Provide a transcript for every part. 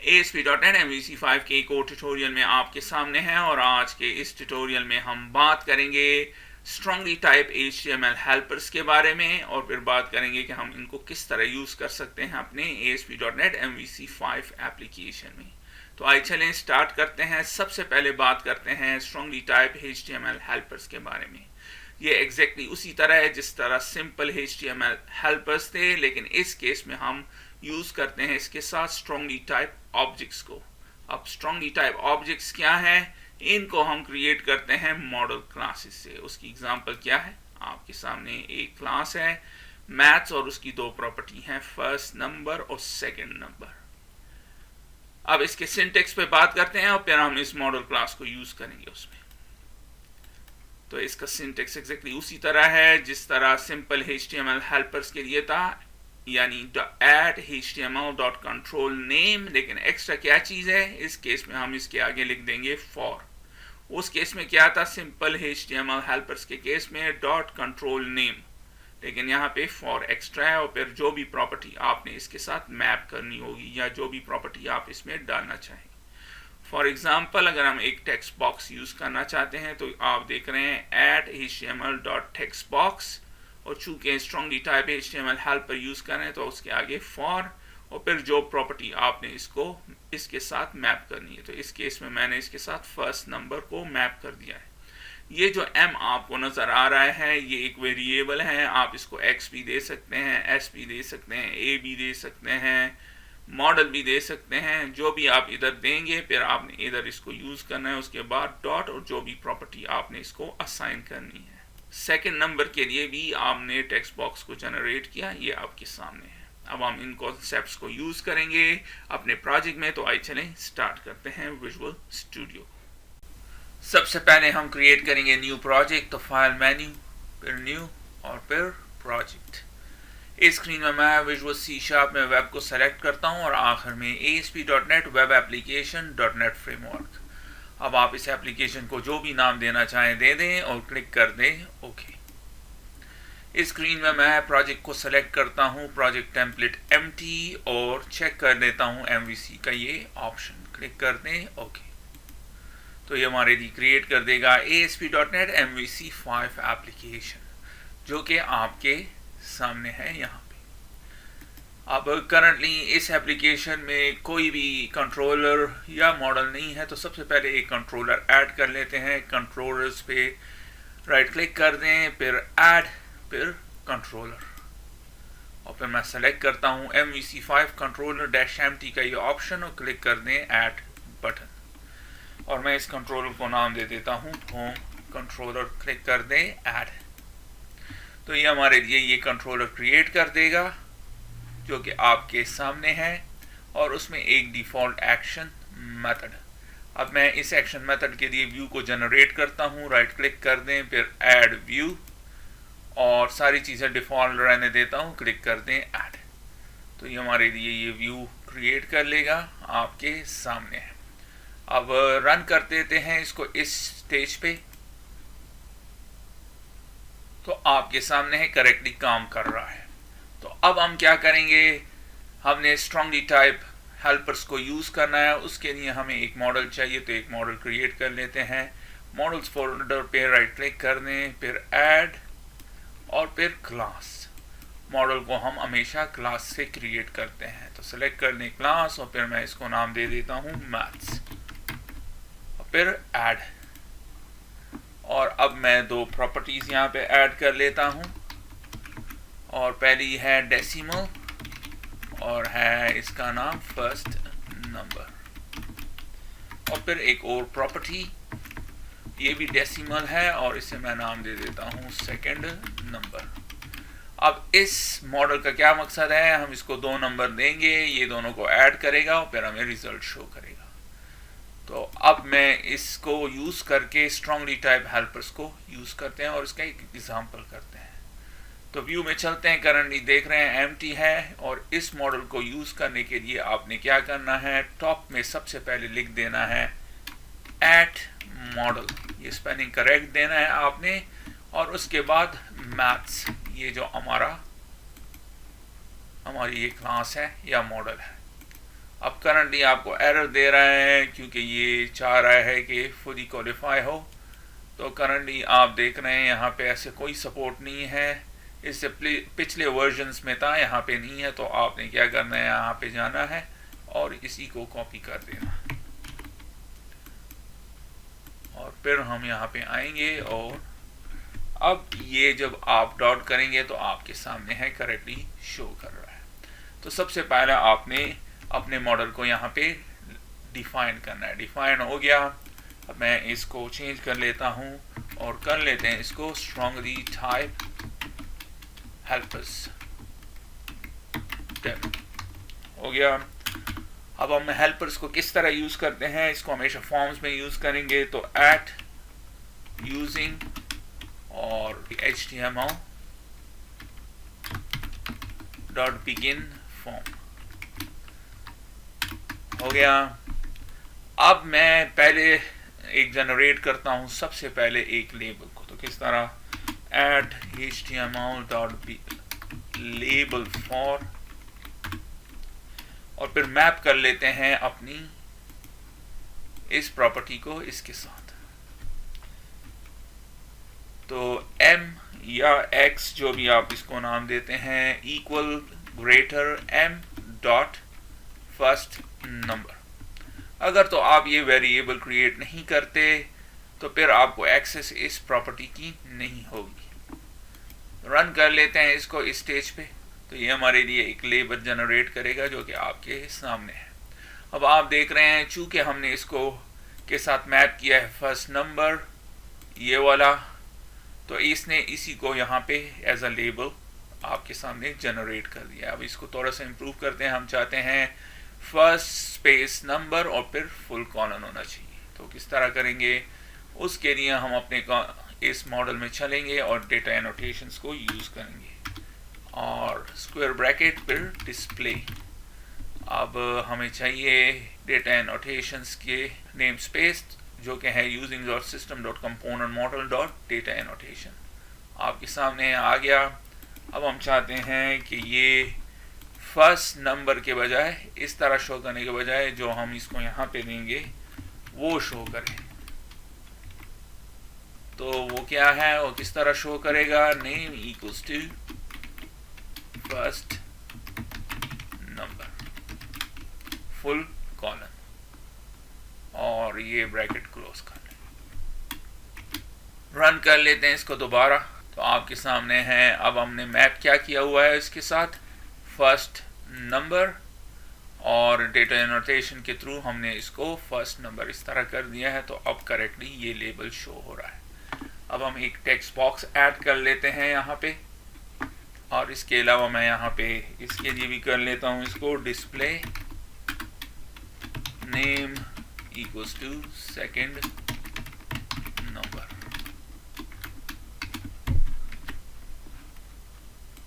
ASP.NET MVC5 के एक और ट्यूटोरियल में आपके सामने हैं और आज के इस ट्यूटोरियल में हम बात करेंगे स्ट्रांगली टाइप HTML हेल्पर्स के बारे में और फिर बात करेंगे कि हम इनको किस तरह यूज़ कर सकते हैं अपने ASP.NET MVC5 एप्लीकेशन में। तो आइए चलें स्टार्ट करते हैं। सबसे पहले बात करते हैं स्ट्रांगली टाइप HTML हेल्पर्स के बारे में। ये एग्जैक्टली उसी तरह है जिस तरह सिंपल HTML हेल्पर्स थे, लेकिन इस केस में हम यूज़ करते हैं इसके साथ स्ट्रांगली टाइप ऑब्जेक्ट्स को। अब स्ट्रांगली टाइप ऑब्जेक्ट्स क्या है? इनको हम क्रिएट करते हैं मॉडल क्लासेस से। उसकी एग्जांपल क्या है? आपके सामने एक क्लास है मैथ्स और उसकी दो प्रॉपर्टी हैं, फर्स्ट नंबर और सेकंड नंबर। अब इसके सिंटेक्स पे बात करते हैं और फिर हम इस मॉडल क्लास को यूज करेंगे उसमें। तो इसका सिंटेक्स एग्जैक्टली उसी तरह है जिस तरह सिंपल HTML हेल्पर्स के लिए था, यानी @html.control name। लेकिन एक्स्ट्रा क्या चीज है इस केस में? हम इसके आगे लिख देंगे फॉर। उस केस में क्या था? सिंपल HTML हेल्पर्स के केस में .control name, लेकिन यहाँ पे फॉर एक्स्ट्रा है और फिर जो भी प्रॉपर्टी आपने इसके साथ मैप करनी होगी या जो भी प्रॉपर्टी आप इसमें डालना चाहें। फॉर एग्जाम्पल, अगर हम एक टेक्स्ट बॉक्स यूज करना चाहते हैं तो आप देख रहे हैं @html.textbox, और चूंकि strongly type HTML helper use कर रहे हैं तो उसके आगे फॉर और फिर जो प्रॉपर्टी आपने इसके साथ मैप करनी है। तो इस केस में मैंने इसके साथ फर्स्ट नंबर को मैप कर दिया है। ये जो m आपको नजर आ रहा है ये एक वेरिएबल है। आप इसको x भी दे सकते हैं, s भी दे सकते हैं, a भी दे सकते हैं, मॉडल भी दे सकते हैं। जो भी आप इधर देंगे फिर आपने इधर इसको यूज करना है, उसके बाद डॉट और जो भी प्रॉपर्टी आपने इसको असाइन करनी है। सेकंड नंबर के लिए भी आपने टेक्स्ट बॉक्स को जनरेट किया, ये आपके सामने है। अब हम इन कॉन्सेप्ट्स को यूज करेंगे अपने प्रोजेक्ट में। तो आइए चलें स्टार्ट करते हैं विजुअल स्टूडियो। सबसे पहले हम क्रिएट करेंगे न्यू प्रोजेक्ट। तो फाइल मेन्यू, फिर न्यू और फिर प्रोजेक्ट। इस स्क्रीन में मैं विजुअल C# में वेब को सेलेक्ट करता हूं और आखिर में ASP.NET web application .NET framework. अब आप इस एप्लीकेशन को जो भी नाम देना चाहें दे दें और क्लिक कर दें ओके। इस स्क्रीन में मैं प्रोजेक्ट को सेलेक्ट करता हूं, प्रोजेक्ट टेम्पलेट एम्प्टी, और चेक कर देता हूं MVC का ये ऑप्शन। क्लिक कर दें ओके। तो ये हमारे लिए क्रिएट कर देगा ASP.NET MVC5 एप्लीकेशन, जो कि आपके सामने है यहाँ पे। अब करंटली इस एप्लीकेशन में कोई भी कंट्रोलर या मॉडल नहीं है, तो सबसे पहले एक कंट्रोलर ऐड कर लेते हैं। कंट्रोलर्स पे राइट क्लिक कर दें, फिर ऐड, फिर कंट्रोलर, और फिर मैं सेलेक्ट करता हूँ MVC5 कंट्रोलर -MT का ये ऑप्शन और क्लिक कर दें ऐड बटन, और मैं इस कंट्रोलर को नाम दे देता हूँ होम कंट्रोलर। क्लिक कर दें ऐड। तो ये हमारे लिए ये कंट्रोलर क्रिएट कर देगा जो कि आपके सामने है, और उसमें एक डिफॉल्ट एक्शन मेथड। अब मैं इस एक्शन मेथड के लिए व्यू को जनरेट करता हूँ। राइट क्लिक कर दें, फिर ऐड व्यू, और सारी चीज़ें डिफॉल्ट रहने देता हूँ। क्लिक कर दें ऐड। तो ये हमारे लिए ये व्यू क्रिएट कर लेगा, आपके सामने है। अब रन कर देते हैं इसको इस स्टेज पे। तो आपके सामने है करेक्टली काम कर रहा है। तो अब हम क्या करेंगे? हमने स्ट्रांगली टाइप हेल्पर्स को यूज करना है, उसके लिए हमें एक मॉडल चाहिए। तो एक मॉडल क्रिएट कर लेते हैं। मॉडल्स फोल्डर पे राइट क्लिक कर दें, फिर ऐड और फिर क्लास। मॉडल को हम हमेशा क्लास से क्रिएट करते हैं। तो सेलेक्ट कर लें क्लास, और फिर मैं इसको नाम दे देता हूँ मैथ्स, और फिर ऐड। और अब मैं दो प्रॉपर्टीज यहाँ पे ऐड कर लेता हूँ, और पहली है डेसिमल और है इसका नाम फर्स्ट नंबर, और फिर एक और प्रॉपर्टी ये भी डेसिमल है और इसे मैं नाम दे देता हूँ सेकंड नंबर। अब इस मॉडल का क्या मकसद है? हम इसको दो नंबर देंगे, ये दोनों को ऐड करेगा और फिर हमें रिजल्ट शो करेगा। तो अब मैं इसको यूज करके स्ट्रांगली टाइप हेल्पर्स को यूज करते हैं और इसका एक एग्जांपल करते हैं। तो व्यू में चलते हैं। करंटली देख रहे हैं एम्प्टी है, और इस मॉडल को यूज करने के लिए आपने क्या करना है? टॉप में सबसे पहले लिख देना है @model, ये स्पेलिंग करेक्ट देना है आपने, और उसके बाद मैथ्स, ये जो हमारी ये क्लास है या मॉडल है। अब अब करंटली आपको एरर दे रहा है क्योंकि ये चाह रहा है कि फुली क्वालिफाई हो। तो करंटली आप देख रहे हैं यहाँ पे ऐसे कोई सपोर्ट नहीं है, इससे पिछले वर्जन्स में था, यहाँ पे नहीं है। तो आपने क्या करना है, यहाँ पे जाना है और इसी को कॉपी कर देना, और फिर हम यहाँ पे आएंगे और अब ये जब आप डॉट करेंगे तो आपके सामने है करेक्टली शो कर रहा है। तो सबसे पहले आपने अपने मॉडल को यहाँ पे डिफाइन करना है। डिफाइन हो गया, अब मैं इसको चेंज कर लेता हूँ और कर लेते हैं इसको स्ट्रांगली टाइप हेल्पर्स हो गया। अब हम हेल्पर्स को किस तरह यूज करते हैं, इसको हमेशा फॉर्म्स में यूज करेंगे। तो एट यूजिंग और HTML डॉट बिगिन फॉर्म हो गया। अब मैं पहले एक जनरेट करता हूं, सबसे पहले एक लेबल को। तो किस तरह, at HTML dot label for, और फिर मैप कर लेते हैं अपनी इस प्रॉपर्टी को इसके साथ। तो m या x जो भी आप इसको नाम देते हैं, equal greater m dot first number. अगर तो आप ये वेरिएबल क्रिएट नहीं करते तो फिर आपको एक्सेस इस प्रॉपर्टी की नहीं होगी। रन कर लेते हैं इसको इस स्टेज पे। तो ये हमारे लिए एक लेबल जनरेट करेगा जो कि आपके सामने है। अब आप देख रहे हैं चूंकि हमने इसको के साथ मैप किया है फर्स्ट नंबर ये वाला, तो इसने इसी को यहाँ पे एज अ लेबल आपके सामने जनरेट कर दिया। अब इसको थोड़ा सा इम्प्रूव करते हैं। हम चाहते हैं फर्स्ट स्पेस नंबर और फिर फुल कॉलन होना चाहिए। तो किस तरह करेंगे, उसके लिए हम अपने इस मॉडल में चलेंगे और डेटा एनोटेशंस को यूज करेंगे और स्क्वायर ब्रैकेट फिर डिस्प्ले। अब हमें चाहिए डेटा एनोटेशंस के नेम स्पेस जो कि है using dot system dot component model dot data annotation आपके सामने आ गया। अब हम चाहते हैं कि ये फर्स्ट नंबर के बजाय इस तरह शो करने के बजाय जो हम इसको यहाँ पे देंगे वो शो करे। तो वो क्या है, वो किस तरह शो करेगा, name equals to first number full colon, और ये ब्रैकेट क्लोज कर लें। रन कर लेते हैं इसको दोबारा। तो आपके सामने है, अब हमने मैप क्या किया हुआ है इसके साथ, फर्स्ट नंबर, और डेटा एनोटेशन के थ्रू हमने इसको फर्स्ट नंबर इस तरह कर दिया है। तो अब करेक्टली ये लेबल शो हो रहा है। अब हम एक टेक्स्ट बॉक्स ऐड कर लेते हैं यहाँ पे, और इसके अलावा मैं यहाँ पे इसके लिए भी कर लेता हूँ इसको display name equals to second number.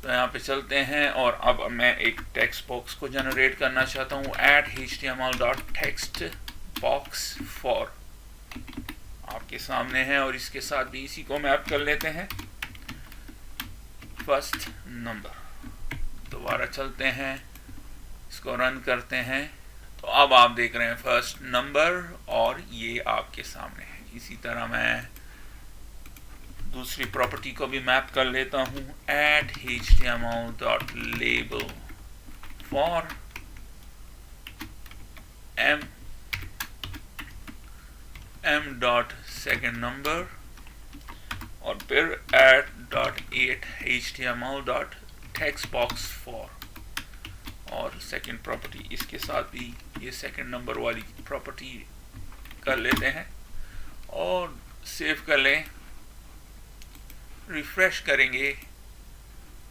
तो यहाँ पे चलते हैं और अब मैं एक टेक्स्ट बॉक्स को जनरेट करना चाहता हूँ, at HTML dot text box for आपके सामने है, और इसके साथ भी इसी को मैप कर लेते हैं फर्स्ट नंबर। दोबारा चलते हैं, इसको रन करते हैं। तो अब आप देख रहे हैं फर्स्ट नंबर और ये आपके सामने है। इसी तरह मैं दूसरी प्रॉपर्टी को भी मैप कर लेता हूँ, at HTML dot label for m dot second number, और फिर at dot at HTML dot text box for, और सेकेंड प्रॉपर्टी इसके साथ भी ये सेकेंड नंबर वाली प्रॉपर्टी कर लेते हैं और सेव कर लें। रिफ्रेश करेंगे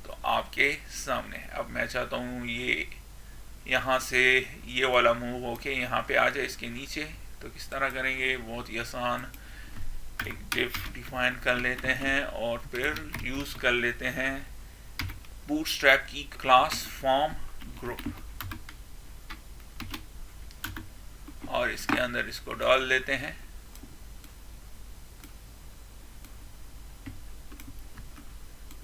तो आपके सामने। अब मैं चाहता हूँ ये यहाँ से ये वाला मूव होके यहाँ पे आ जाए इसके नीचे। तो किस तरह करेंगे, बहुत ही आसान, एक डिफ डिफाइन कर लेते हैं और फिर यूज कर लेते हैं बूटस्ट्रैप की क्लास फॉर्म ग्रुप, और इसके अंदर इसको डाल लेते हैं।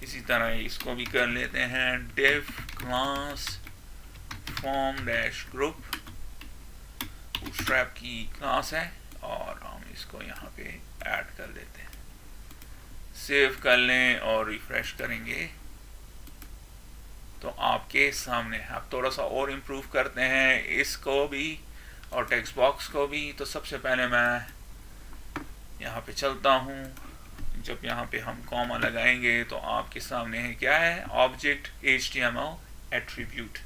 इसी तरह इसको भी कर लेते हैं, div class form dash group, bootstrap की क्लास है और हम इसको यहाँ पे ऐड कर लेते हैं। सेव कर लें और रिफ्रेश करेंगे तो आपके सामने आप थोड़ा सा और इम्प्रूव करते हैं इसको भी और टेक्स्ट बॉक्स को भी। तो सबसे पहले मैं यहाँ पे चलता हूँ। जब यहाँ पे हम कॉमा लगाएंगे तो आपके सामने है क्या है, ऑब्जेक्ट HTML एट्रीब्यूट।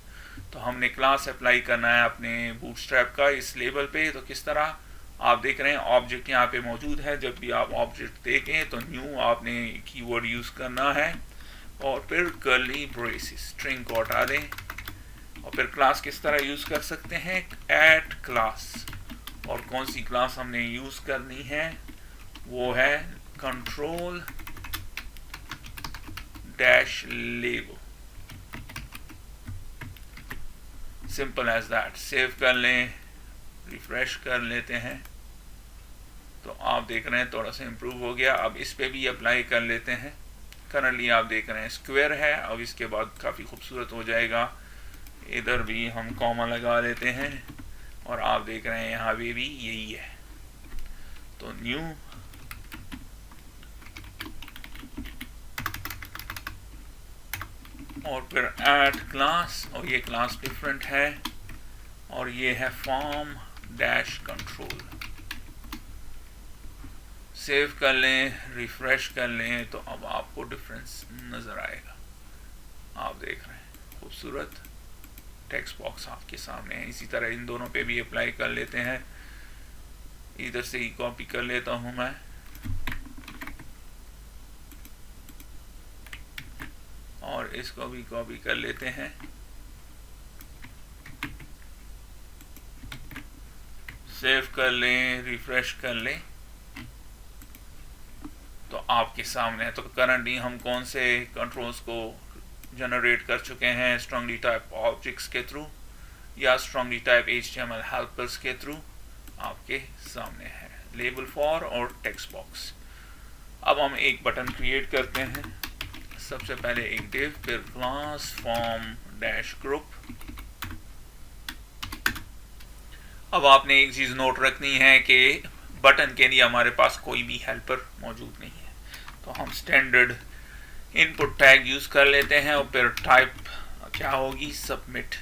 तो हमने क्लास अप्लाई करना है अपने बूटस्ट्रैप का इस लेबल पे। तो किस तरह आप देख रहे हैं ऑब्जेक्ट यहाँ पे मौजूद है। जब भी आप ऑब्जेक्ट देखें तो न्यू आपने कीवर्ड यूज करना है और फिर कर्ली ब्रेसेस स्ट्रिंग को हटा दें। और फिर क्लास किस तरह यूज कर सकते हैं, ऐड क्लास। और कौन सी क्लास हमने यूज करनी है, वो है control dash label. Simple as that. Save कर लें, रिफ्रेश कर लेते हैं तो आप देख रहे हैं थोड़ा सा इम्प्रूव हो गया। अब इस पे भी अप्लाई कर लेते हैं। करंटली आप देख रहे हैं स्क्वायर है, अब इसके बाद काफ़ी खूबसूरत हो जाएगा। इधर भी हम कॉमा लगा लेते हैं और आप देख रहे हैं यहाँ पे भी यही है। तो न्यू और फिर ऐड क्लास, और ये क्लास डिफरेंट है और ये है फॉर्म डैश कंट्रोल। सेव कर लें, रिफ्रेश कर लें तो अब आपको डिफरेंस नज़र आएगा। आप देख रहे हैं खूबसूरत टेक्स्ट बॉक्स आपके सामने है। इसी तरह इन दोनों पे भी अप्लाई कर लेते हैं। इधर से ही कॉपी कर लेता हूं मैं और इसको भी कॉपी कर लेते हैं। सेव कर लें, रिफ्रेश कर लें तो आपके सामने है। तो करंटली हम कौन से कंट्रोल्स को जनरेट कर चुके हैं, स्ट्रांगली टाइप ऑब्जेक्ट्स के थ्रू या स्ट्रांगली टाइप HTML हेल्पर्स के थ्रू आपके सामने है, लेबल फॉर और टेक्स्ट बॉक्स। अब हम एक बटन क्रिएट करते हैं। सबसे पहले एक डिव, फिर क्लास फॉर्म डैश ग्रुप। अब आपने एक चीज नोट रखनी है कि बटन के लिए हमारे पास कोई भी हेल्पर मौजूद नहीं है। तो हम स्टैंडर्ड इनपुट टैग यूज कर लेते हैं और फिर टाइप क्या होगी, सबमिट,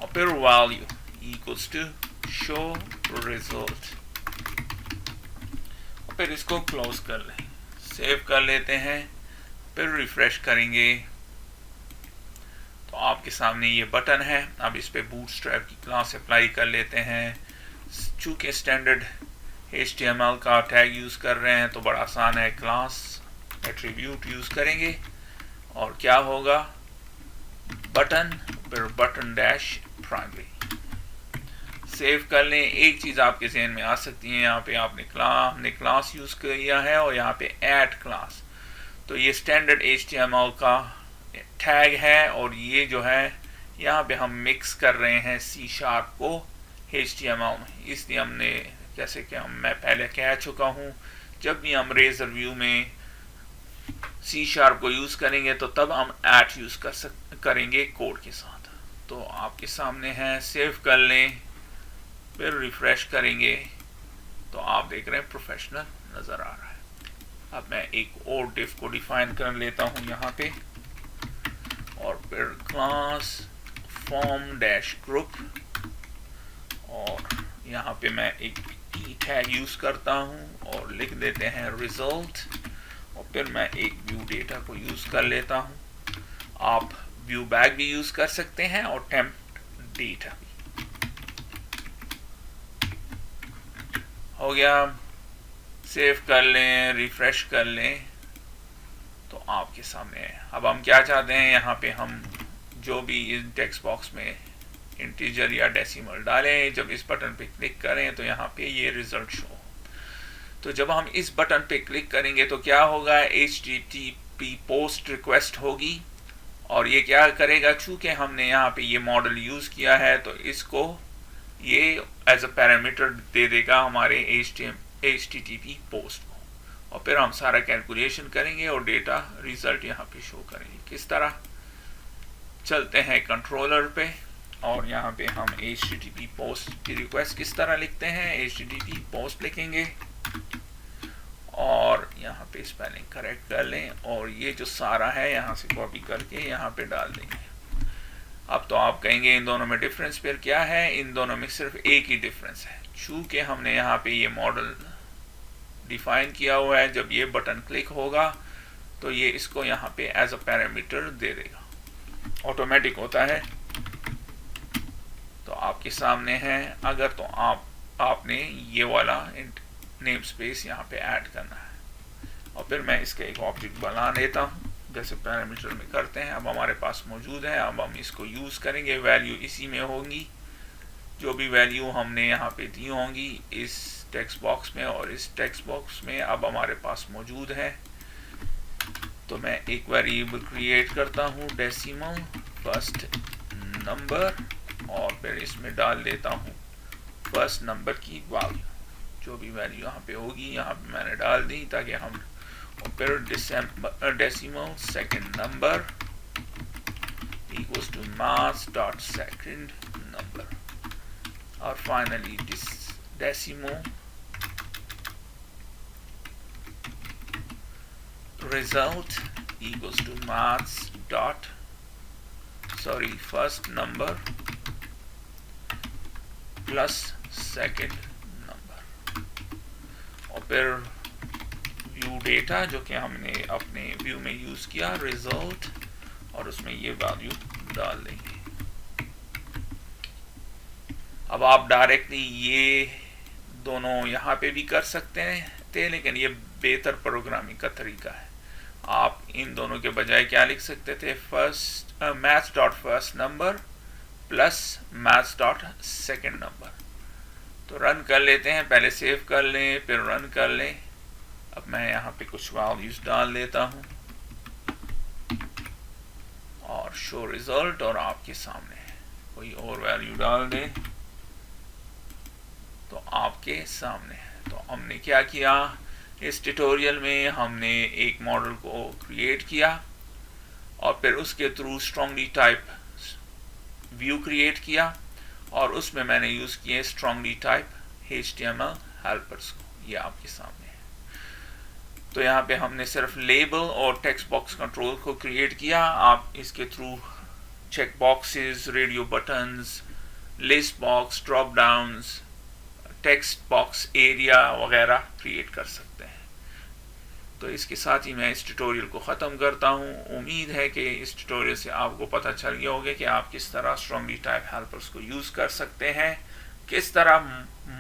और फिर value equals to show result, और फिर इसको क्लोज कर लें। सेव कर लेते हैं, फिर रिफ्रेश करेंगे तो आपके सामने ये बटन है। अब इस पे बूटस्ट्रैप की क्लास अप्लाई कर लेते हैं। चूंकि स्टैंडर्ड HTML का टैग यूज कर रहे हैं तो बड़ा आसान है, क्लास एट्रीब्यूट यूज करेंगे और क्या होगा, बटन, फिर बटन डैश प्राइमरी। सेव कर लें। एक चीज आपके ज़हन में आ सकती है, यहाँ पे हमने क्लास यूज किया है और यहाँ पे ऐड क्लास। तो ये स्टैंडर्ड HTML का टैग है और ये जो है यहाँ पे हम मिक्स कर रहे हैं C# को HTML में। इसलिए हमने, जैसे कि मैं पहले कह चुका हूँ, जब भी हम रेजर व्यू में C# को यूज करेंगे तो तब हम ऐट यूज करेंगे कोड के साथ। तो आपके सामने है, सेव कर लें, फिर रिफ्रेश करेंगे तो आप देख रहे हैं प्रोफेशनल नजर आ रहा है। अब मैं एक और डिव को डिफाइन कर लेता हूं यहाँ पे और फिर क्लास फॉर्म डैश ग्रुप, और यहाँ पे मैं एक की टैग यूज करता हूँ और लिख देते हैं रिजल्ट, और फिर मैं एक व्यू डेटा को यूज कर लेता हूँ। आप व्यू बैग भी यूज कर सकते हैं और टेम्प डेटा भी। हो गया, सेव कर लें, रिफ्रेश कर लें तो आपके सामने है। अब हम क्या चाहते हैं, यहाँ पे हम जो भी इस टेक्स्ट बॉक्स में इंटीजर या डेसिमल डालें, जब इस बटन पे क्लिक करें तो यहाँ पे ये रिजल्ट शो हो। तो जब हम इस बटन पे क्लिक करेंगे तो क्या होगा, HTTP पोस्ट रिक्वेस्ट होगी और ये क्या करेगा, चूंकि हमने यहाँ पे ये मॉडल यूज किया है तो इसको ये एज अ पैरामीटर दे देगा हमारे HTTP पोस्ट को, और फिर हम सारा कैलकुलेशन करेंगे और डेटा रिजल्ट यहाँ पे शो करेंगे। किस तरह, चलते हैं कंट्रोलर पे और यहाँ पे हम HTTP पोस्ट की रिक्वेस्ट किस तरह लिखते हैं, HTTP पोस्ट लिखेंगे और यहाँ पे स्पेलिंग करेक्ट कर लें और ये जो सारा है यहाँ से कॉपी करके यहाँ पे डाल देंगे। अब तो आप कहेंगे इन दोनों में डिफरेंस फिर क्या है, इन दोनों में सिर्फ एक ही डिफरेंस है, चूंकि हमने यहाँ पे ये मॉडल डिफाइन किया हुआ है, जब ये बटन क्लिक होगा तो ये इसको यहाँ पे एज अ पैरामीटर दे देगा, ऑटोमेटिक होता है। तो आपके सामने है, अगर तो आपने ये वाला नेम स्पेस यहाँ पे ऐड करना है और फिर मैं इसका एक ऑब्जेक्ट बना लेता हूँ जैसे पैरामीटर में करते हैं। अब हमारे पास मौजूद है, अब हम इसको यूज़ करेंगे, वैल्यू इसी में होंगी, जो भी वैल्यू हमने यहाँ पे दी होंगी इस टेक्स्ट बॉक्स में और इस टेक्स्ट बॉक्स में अब हमारे पास मौजूद है। तो मैं एक वेरिएबल क्रिएट करता हूँ डेसिमल फर्स्ट नंबर और फिर इसमें डाल देता हूँ फर्स्ट नंबर की वैल्यू, जो भी वैल्यू यहाँ पे होगी यहाँ पे मैंने डाल दी ताकि हम, और फिर decimal second number equals to mass dot second number और finally decimal result equals to maths dot first number plus second number और फिर व्यू डेटा जो कि हमने अपने व्यू में यूज किया रिजल्ट और उसमें ये वैल्यू डाल देंगे। अब आप डायरेक्टली ये दोनों यहाँ पे भी कर सकते थे, लेकिन ये बेहतर प्रोग्रामिंग का तरीका है। आप इन दोनों के बजाय क्या लिख सकते थे, first maths dot first number plus maths dot second number. तो रन कर लेते हैं, पहले सेव कर लें फिर रन कर लें। अब मैं यहाँ पे कुछ वैल्यूज डाल देता हूँ और शो रिजल्ट और आपके सामने कोई और वैल्यू डाल दें तो आपके सामने है। तो हमने क्या किया, इस ट्यूटोरियल में हमने एक मॉडल को क्रिएट किया और फिर उसके through strongly type view create किया और उसमें मैंने यूज़ किए स्ट्रांगली टाइप HTML हेल्पर्स को, ये आपके सामने है। तो यहाँ पे हमने सिर्फ लेबल और टेक्स्ट बॉक्स कंट्रोल को क्रिएट किया। आप इसके through check boxes, radio buttons, list box, drop downs, text box area वगैरह क्रिएट कर सकते हैं। तो इसके साथ ही मैं इस ट्यूटोरियल को ख़त्म करता हूँ। उम्मीद है कि इस ट्यूटोरियल से आपको पता चल गया होगा कि आप किस तरह स्ट्रांगली टाइप हेल्पर्स को यूज़ कर सकते हैं, किस तरह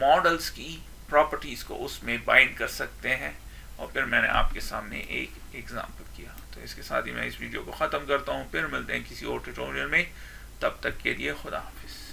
मॉडल्स की प्रॉपर्टीज़ को उसमें बाइंड कर सकते हैं और फिर मैंने आपके सामने एक एग्जाम्पल किया। तो इसके साथ ही मैं इस वीडियो को ख़त्म करता हूँ, फिर मिलते हैं किसी और ट्यूटोरियल में। तब तक के लिए खुदा हाफिज़।